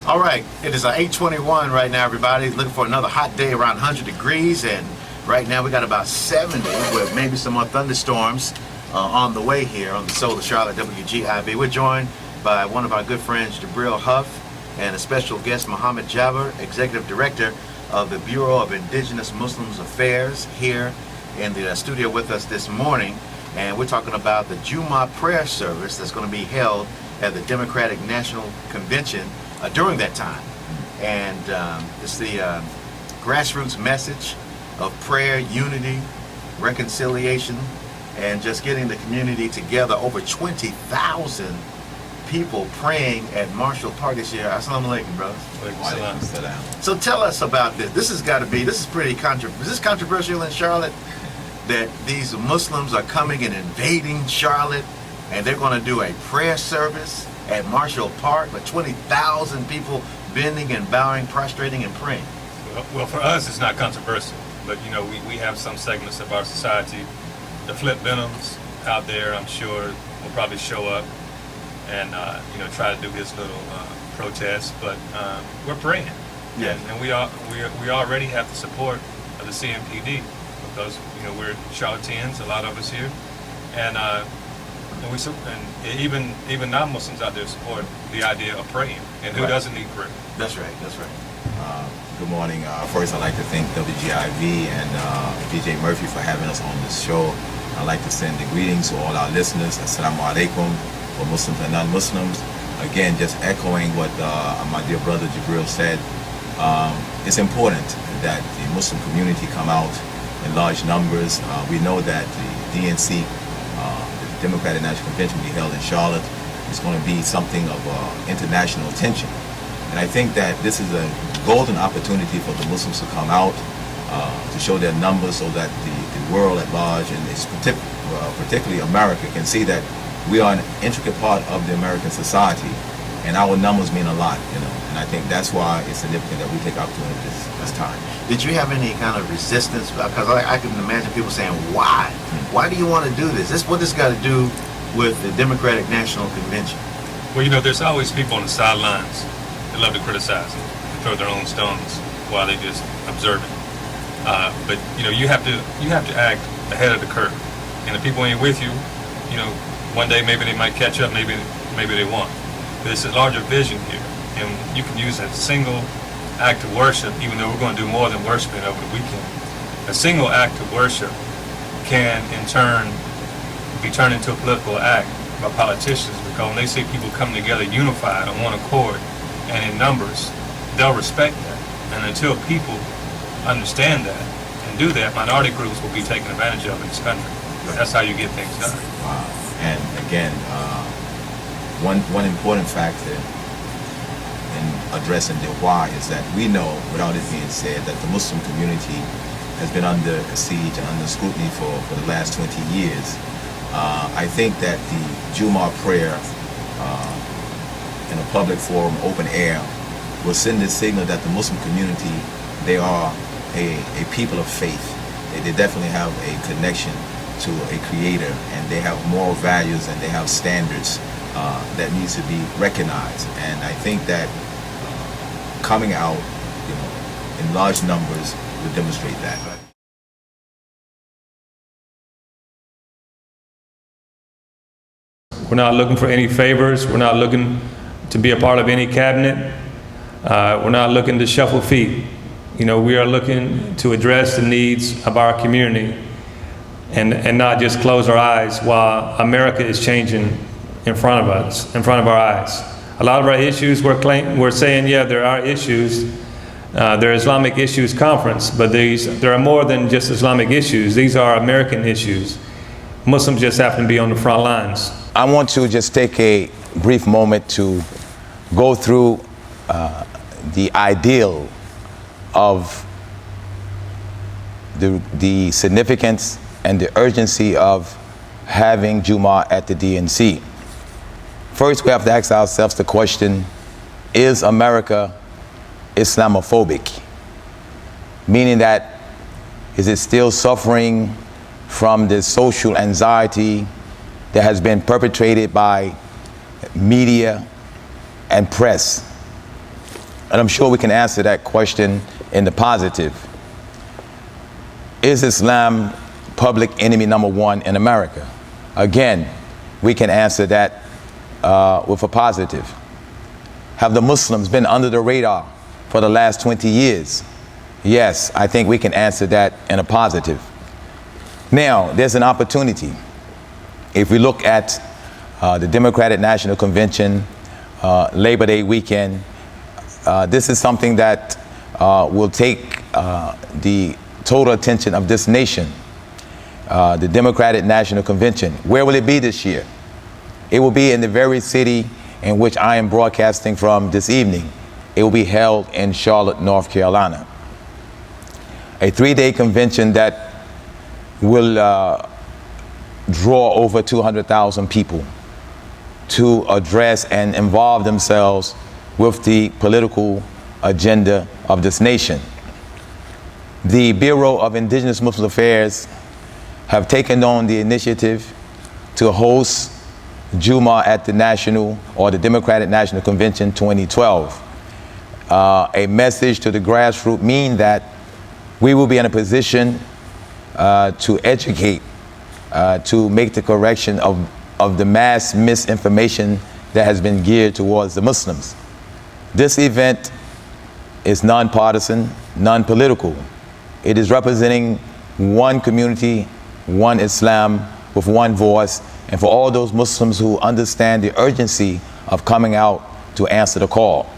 All right, it is 8:21 right now, everybody. Looking for another hot day around 100 degrees, and right now we got about 70 with maybe some more thunderstorms on the way here on the Soul of Charlotte WGIV. We're joined by one of our good friends, Jabril Huff, and a special guest, Muhammad Jabber, Executive Director of the Bureau of Indigenous Muslims Affairs, here in the studio with us this morning. And we're talking about the Jumah prayer service that's going to be held at the Democratic National Convention during that time. And it's the grassroots message of prayer, unity, reconciliation, and just getting the community together. Over 20,000 people praying at Marshall Park this year. Assalamu alaikum, brother. So tell us about this. This is pretty controversial. Is this controversial in Charlotte, that these Muslims are coming and invading Charlotte, and they're going to do a prayer service at Marshall Park with 20,000 people bending and bowing, prostrating and praying? Well, for us, it's not controversial, but you know, we have some segments of our society. The Flip Benhams out there, I'm sure, will probably show up and try to do his little protest. But we're praying, yes. And we already have the support of the CMPD because we're Charlotteans, a lot of us here, and even non-Muslims out there support the idea of praying. And who doesn't need prayer? That's right. That's right. Good morning. First, I'd like to thank WGIV and DJ Murphy for having us on this show. I'd like to send the greetings to all our listeners. Assalamu alaikum, for Muslims and non-Muslims. Again, just echoing what my dear brother Jabril said. It's important that the Muslim community come out in large numbers. We know that the DNC, the Democratic National Convention, will be held in Charlotte. It's going to be something of international attention. And I think that this is a golden opportunity for the Muslims to come out, to show their numbers so that the world at large, and particularly America, can see that we are an intricate part of the American society, and our numbers mean a lot, and I think that's why it's significant that we take opportunity this time. Did you have any kind of resistance? Because I can imagine people saying, why? Why do you want to do this? What this got to do with the Democratic National Convention? Well, there's always people on the sidelines that love to criticize and throw their own stones while they just observe it. But you have to act ahead of the curve. And the people ain't with you, one day maybe they might catch up, maybe they won't. But it's a larger vision here, and you can use a single act of worship, even though we're going to do more than worshiping over the weekend. A single act of worship can, in turn, be turned into a political act by politicians, because when they see people coming together unified on one accord and in numbers, they'll respect that. And until people understand that and do that, minority groups will be taken advantage of in this country. That's how you get things done. Wow. And again, one important factor in addressing the why is that we know, without it being said, that the Muslim community has been under siege and under scrutiny for the last 20 years. I think that the Jumah prayer in a public forum, open air, will send the signal that the Muslim community, they are a people of faith. They definitely have a connection to a creator, and they have moral values, and they have standards that needs to be recognized. And I think that coming out, in large numbers would demonstrate that. We're not looking for any favors. We're not looking to be a part of any cabinet. We're not looking to shuffle feet. We are looking to address the needs of our community and not just close our eyes while America is changing in front of us, in front of our eyes. A lot of our issues, we're saying, yeah, there are issues. There are Islamic Issues Conference, but there are more than just Islamic issues. These are American issues. Muslims just happen to be on the front lines. I want to just take a brief moment to go through the ideal of the significance and the urgency of having Jumah at the DNC. First, we have to ask ourselves the question, is America Islamophobic? Meaning that, is it still suffering from the social anxiety that has been perpetrated by media and press? and I'm sure we can answer that question in the positive. Is Islam public enemy number one in America? Again, we can answer that with a positive. Have the Muslims been under the radar for the last 20 years? Yes, I think we can answer that in a positive. Now, there's an opportunity. If we look at the Democratic National Convention, Labor Day weekend, this is something that will take the total attention of this nation. The Democratic National Convention. Where will it be this year? It will be in the very city in which I am broadcasting from this evening. It will be held in Charlotte, North Carolina. A 3-day convention that will draw over 200,000 people to address and involve themselves with the political agenda of this nation. The Bureau of Indigenous Muslim Affairs have taken on the initiative to host Jumah at the National or the Democratic National Convention 2012. A message to the grassroots mean that we will be in a position to educate, to make the correction of the mass misinformation that has been geared towards the Muslims. This event is nonpartisan, non-political. It is representing one community, one Islam, with one voice, and for all those Muslims who understand the urgency of coming out to answer the call.